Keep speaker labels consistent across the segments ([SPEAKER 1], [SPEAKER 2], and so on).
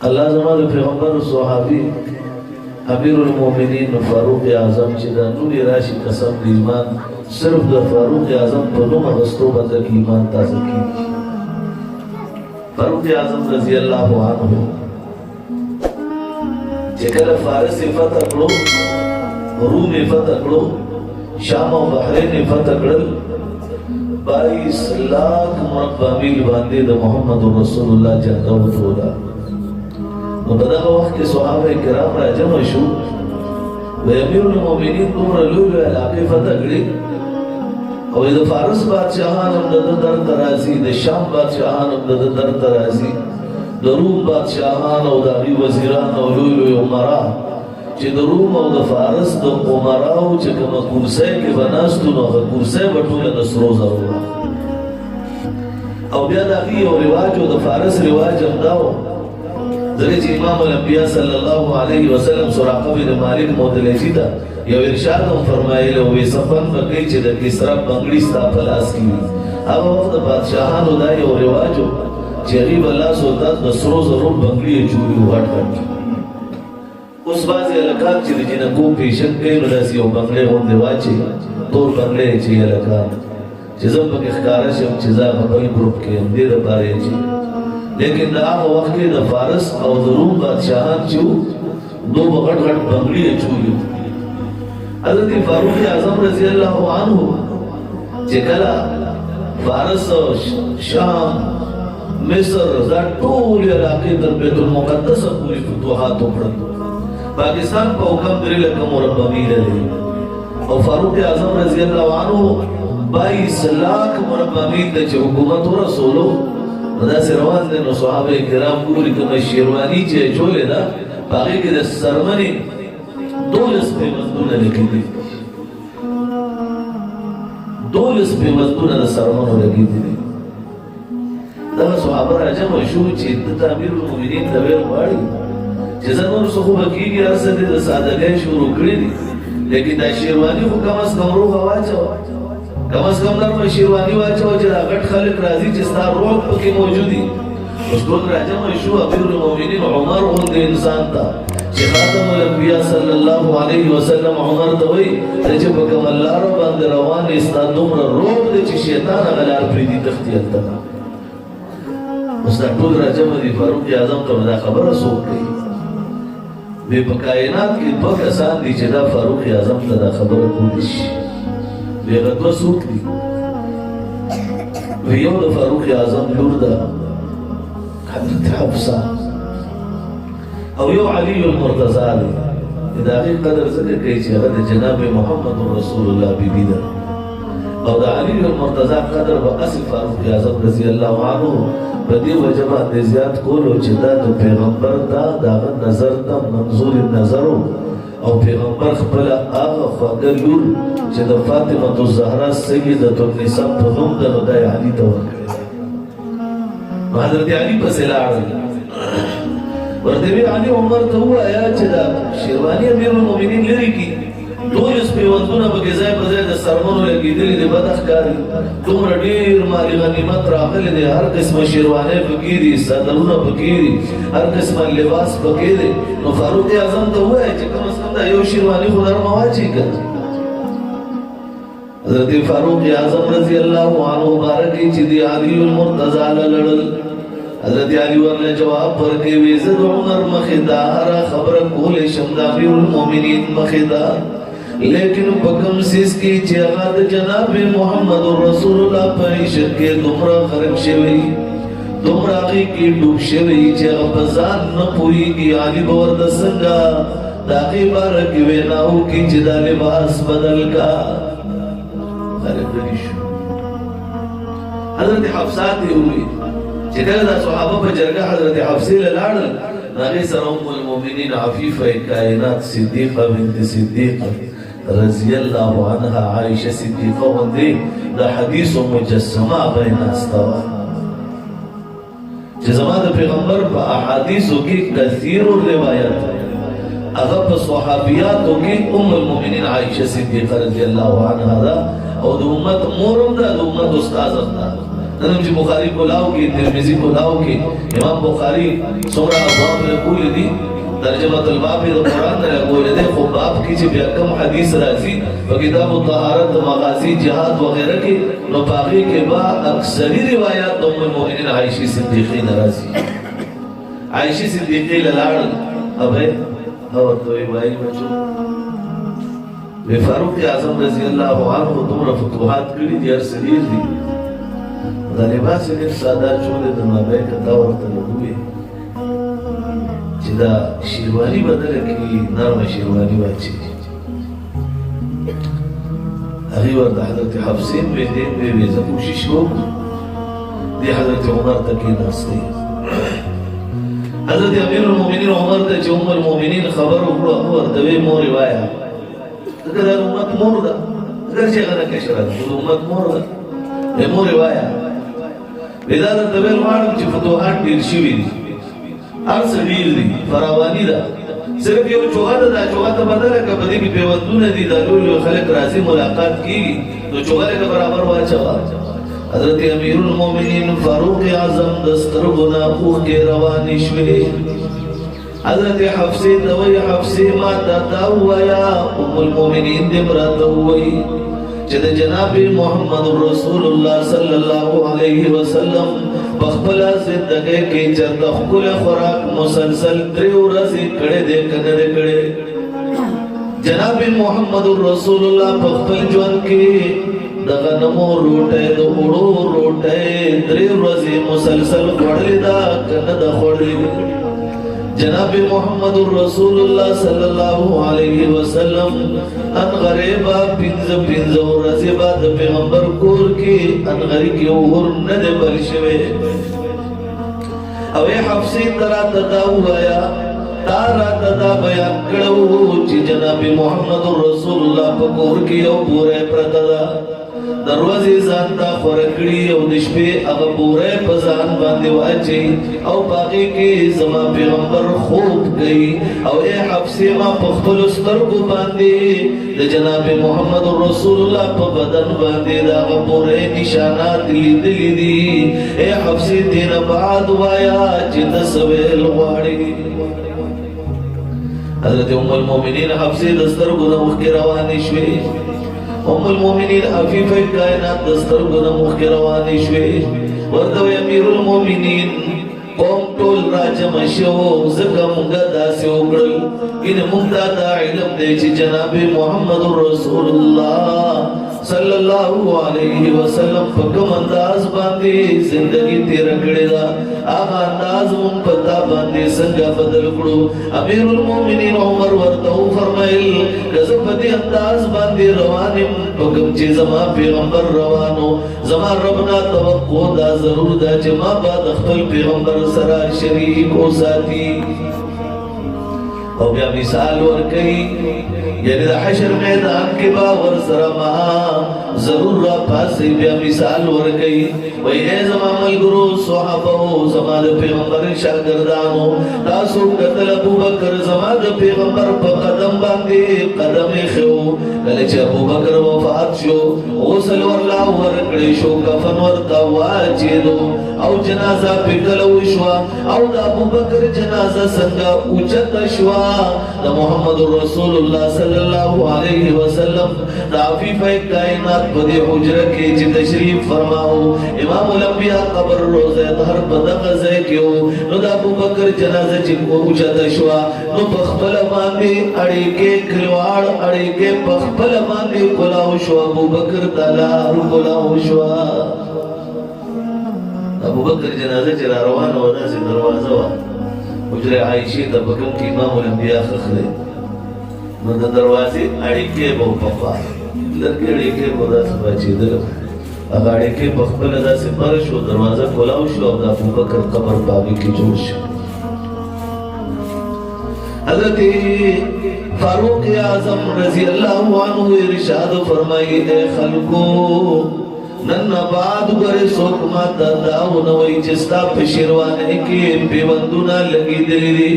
[SPEAKER 1] الله زمان پیغمبر صحابی امیر المومنین فاروق اعظم چې د نور راشي قسم د ایمان صرف د فاروق اعظم په نوم غستو باندې ایمان تازه کیږي. فاروق اعظم رضی الله عنه چې کله فارس فتح کړو، روم فتح کړو، شام او بحرین فتح کړل، 22 लाख مربع میل باندې د محمد رسول الله جنګ وکړه. نو په دغه وخت کې صحابه کرام راجمع شو، د امیر المؤمنین دومره لوی علاقې فتح کړې او د فارس بادشاهان هم د در ترازی، د شام بادشاهان هم د در ترازی، د روم بادشاهان او د هغوی وزیران او لوی لوی عمرا چې د روم او د فارس د عمراو چې کومه کرسۍ کې به ناستو نو هغه کرسۍ به ټوله د سرو زرو وه. او بیا د هغوی یو رواج و، د فارس رواج هم دا و، ځکه چې امام الانبیا صلی الله علیه وسلم سراقه بن مالک مدلجي ته یو ارشاد هم فرمایلی و، سفن به کوي چې د کسرا بنګړي ستا په لاس کې وي. هغه وخت د بادشاهانو دا یو رواج و چې هغوی به لاس ورته د سرو زرو بنګړي یې جوړي و غټ غټ. اوس بعضې هلکان چې د جنکو پیشن کوي نو داسې یو بنګړی غوندې واچي، تور بنګړی یې چې هلکان چې زه پکې ښکاره شم چې زه په بل ګروپ کې یم، دې دپاره یې چې لیکن د هغه وخت کې د فارس او د روم بادشاهان چې وو دو به غټ غټ بنګړي یې چولي وو. حضرت فاروق اعظم رضی الله عنه چې کله فارس، شام، مصر دا ټولې علاقې تر بیت المقدسه پورې فتوحات وکړل. پاکستان په حکم 3 لکه مربع میله دی او فاروق اعظم رضی الله عنه 22 लाख مربع میل ته چې حکومت ورسولو داسې روان دی. نو صحابه کرام ګوري کومه شیرواني چې چولې ده په هغې کې د څرمنې 12 پیوندونه لیکلي دي، 12 پیوندونه د څرمنو لګېدلي دي. دغه صحابه راجمع شو چې دته امیر المؤمنین ته ویل غواړي چې زه نور څه خو به کېږي، هر څه دې د سادګۍ شروع کړي دي، لیکن دا شیرواني خو کم از کم روغه واچوه، کم از کم نرمه شیرواني واچوه چې دا غټ خلک راځي چې ستا روغ پکې موجود دي. اوس ټول راجمع شو، امیر المؤمنین عمر غوندې انسان ته چې خاتم الانبیا صلی الله علیه وسلم عمر ته وایي ته چې په کومه لاره باندې روان یې ستا دومره روغ دی چې شیطان هغه لار پرېږدي تښتي هلته. اوس دا ټول راجمع دي، فاروق اعظم ته دا خبره څوک کوي؟ وی په کائنات کې 2 کسان دي چې دا فاروق اعظم ته دا خبره کولی شي. وی هغه 2 څوک دي؟ وی یو د فاروق اعظم لور ده حضرت حفصه او یو علي المرتضی دی. د هغې قدر ځکه کوي چې هغه د جناب محمد رسول الله بیبي ده او د علي المرتضی قدر به هسې فاروق اعظم رضی الله عنه په دې وجه باندې زیات کولو چې دا د پیغمبر دا د هغه نظر ته منظور نظر او پیغمبر خپله هغه خواږه لور چې د فاطمة الزهرا سیدة النساء په نوم ده نو دا یې علي ته ورکړې. نو حضرت علي پسې لاړل، ورته وی علي عمر ته ووایه چې دا شیرواني امیر المؤمنین لرې کړي، 12 پیوندونه پکې ځای په ځای د څرمنو لګېدلي دي، بد ښکاري، دومره ډېر مالي غنیمت راغلی دی، هر قسمه شیروانۍ پکې دي، صدرونه پکې دي، هر قسمه لباس پکې دی. نو فاروق اعظم ته ووایه چې کم از کم دا یو شیرواني خو نرمه واچوي که. حضرت فاروق اعظم رضی الله عنه مبارک چې د علي المرتضی له لړل، حضرت علي ورله جواب ورکوي وی زه د عمر مخې دا هره خبره کولی شم د امیر المؤمنین مخې ده، لیکن په کوم څیز کې چې هغه د جناب محمد رسول الله په عشق کې دومره غرق شوی، دومره هغې کې ډوب شوی چې هغه په ځان نه پوهېږي، علي به ورته څنګه د هغې باره کې وینا وکړي چې دا لباس بدل کا. غرق شو. حضرت حفصه ته یې وویل چې کله دا صحابه په جرګه حضرت حفصې له لاړل، هغې سره ام المؤمنین عفیفه کائنات صدیقه بنت صدیق رضی الله عنها عائشه صدیقه غوندې د حدیثو مجسمه هغه یې ناسته وه چې زما د پیغمبر په احادیثو کې کثیر الروایت هغه په صحابیاتو کې ام المؤمنین عائشه صدیقه رضی الله عنها ده او د امت مور هم ده، د امت استاذ هم ده. نن چې بخاری کولاو کې ترمذی کولاو کې امام بخاری څومره ابواب لکول دي ترجمه الباب د قران نه لګول دي خو باب کې چې بیا کوم حدیث راځي په کتاب الطهارت مغازی جهاد وغیرہ کې نو باقي کې با اکثری روایت د ام المؤمنین عائشہ صدیقہ راځي عائشہ صدیقہ لاړ ابه او دوی وایي بچو فاروق اعظم رضی الله عنه دومره فتوحات کړي دي هر سریر دي دا لباس یې ساده چولې د مابه کتا ورته لګوي چې دا شیروانی بدل کړي نرمه شیروانی واچي هغه ورته حضرت حفصه په دې به زه کوشش وکړم دي حضرت عمر ته کې ناشته حضرت امیر المؤمنین عمر ته چې ام المؤمنین خبر وکړو هغه ورته مور روایت دا امت مور ده درشه غره کشره امت مور ده مور روایت ودا د تبل وانه چې فتوحات ډیر شي وي هر څه ډیر دي فراوانی ده صرف یو چوغه ده چوغه بدله کبدي کې پیوندونه دي د لولو خلک راځي ملاقات کیږي نو چوغه له برابر واچوا حضرت امیر المؤمنین فاروق اعظم دسترګونه خو کې روان شوي حضرت حفصه دوی حفصه ما تدویا ام المؤمنین دمرتوی چې د جناب محمد رسول الله صلی الله علیه وسلم بخبل زندګۍ کې چرته خپل خوراک مسلسل 3 ورځې کړه دې کنه دې کړه جناب محمد رسول الله بخبل ژوند کې دغه نمو روټه د وړو روټه 3 ورځې مسلسل خورلې دا کنه دا خورلې جناب محمد رسول الله صلی الله علیه وسلم ان غریبا پنځ ورځې بعد پیغمبر کور کې ان غری کې اور نه بل شوه او حفصه ترا تداویا تارا تدا بیان کړو چې جناب محمد رسول الله په کور کې یو پوره پرتدا دروازې ځان ته خورکړي او د شپې هغه پوره په ځان باندې واچي او باقي کې زما پیغمبر خوب گئی او حفصه ما په خپل سترګو باندې د جناب محمد رسول الله په بدن باندې دا پوره نشانات لیدلې دي حفصه دین بعد وایا چې تسویل غواړي حضرت ام المؤمنین حفصه د سترګو د مخ کې روانې شوې ام المؤمنین عفیفه کائنات دسترګو د مخ کې روانې شوې ورته امیر المؤمنین قوم ټول راجم شو زکه موږ داسې وکړل ان موږ دا علم دی چې جناب محمد رسول الله صلی الله علیه وسلم په کوم انداز باندې زندگی تیر کړې دا هغه انداز مون پتا باندې څنګه بدل کړو امیر المؤمنین عمر ورته فرمایل کزه په دې انداز باندې روانم په کوم چې زما پیغمبر روانو زما ربنا توقع دا ضرور دا چې ما بعد خپل پیغمبر سره شریک او ساتي او بیا مثال ورکړي یعنی د حشر میدان کې باور سره ما ضرور را پاسې بیا مثال ورکړي وای زما ملګرو صحابه زما د پیغمبر شاګردانو تاسو قتل ابوبکر زما د پیغمبر په قدم باندې قدم خو کله چې ابوبکر وفات شو غسل ورلا ورکړي شو کفن ورته واچېدو او جنازه پکلو شو او د ابوبکر جنازه څنګه اوچت شو د محمد رسول الله صلی الله علیه وسلم د عفیفه کائنات په دې حجره کې چې تشریف فرماو امام الانبیاء قبر روزه طهر په دغه ځای کې نو د ابوبکر جنازه چې اوچت شو نو په خپل باندې اړیکې کلواړ اړیکې په خپل باندې کولاو شو ابوبکر تعالی کولاو شو ابوبکر جنازه چې روانه و داسې دروازه و حجره عائشه ته بکم کې امام الانبیاء خخله نو د دروازې اړیکې به په پاره لکه اړیکې په داسې بچیدل هغه اړیکې په خپل داسې پر شو دروازه کولاو شو او د ابوبکر قبر باندې کې جوړ شو حضرت فاروق اعظم رضی اللہ عنہ ارشاد فرمائی اے خلقو نن بعد ګره څوک ما داونه وای چې ستا په شیروانه کې پیوندونه لګېدلې دي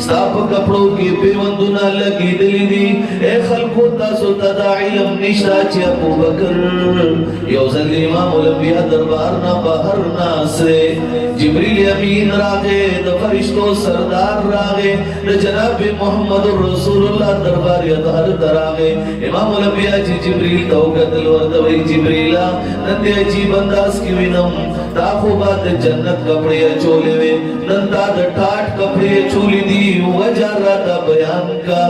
[SPEAKER 1] ستا په کپړو کې پیوندونه لګېدلې دي اے خلکو تاسو ته دا علم نشته چې ابوبکر یو ځل امام الانبیاء دربار نه بهر ناسه جبرئیل امین راغې د فرشتو سردار راغې د جناب محمد رسول الله دربار یې دهر دراغې امام الانبیاء چې جبرئیل ته وکتل ورته وایي جبرئیل نن دې عجیب انداز کې وینم تا خو بعد جنت کپڑے چولے وے نن تا د ټاټ کپڑے چولې دي وجه راته بیان کا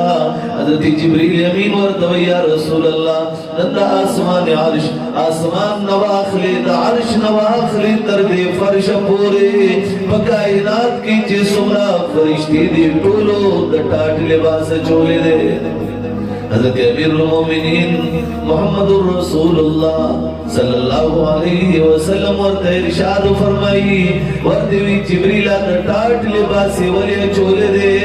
[SPEAKER 1] حضرت جبرئیل امین ورته وایي یا رسول الله نن د آسمان عرش آسمان نواخلې د عرش نواخلې تر دې فرش پورې په کائنات کې چې څومره فرشتي دي ټولو د ټاټ لباس چولې دي حضرت امیر المومنین محمد رسول اللہ صلی اللہ علیہ وسلم ورته ارشاد فرمائی ورته وی جبرئیل د ټاټ لباس ولې چولې دي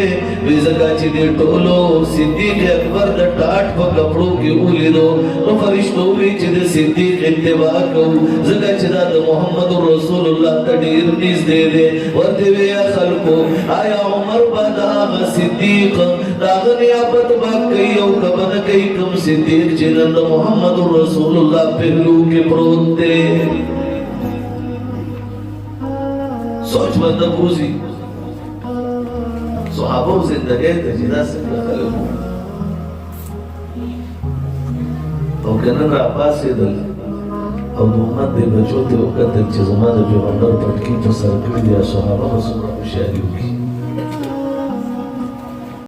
[SPEAKER 1] وی زکه چې دې ټولو صدیق اکبر د ټاټ په کپړو کې ولیدو نو فرشتو وی چې د صدیق اتباع کوو زکه چې دا د محمد رسول الله ته ډیر نږدې دي ورته وی خلکو آیا عمر بدا صدیق دا غنیابت با کوي او کبن کوي کوم صدیق چې د محمد رسول الله پهلو کې پروت دی سوچ بنده پوزي صحابه زندګۍ ته چې دا څنګه خلک او کنه را پاسېدل او د امت د بچو ته وکتل چې زما د پیغمبر پټکي په سر کړي دي صحابه څومره خوشحالي وکړي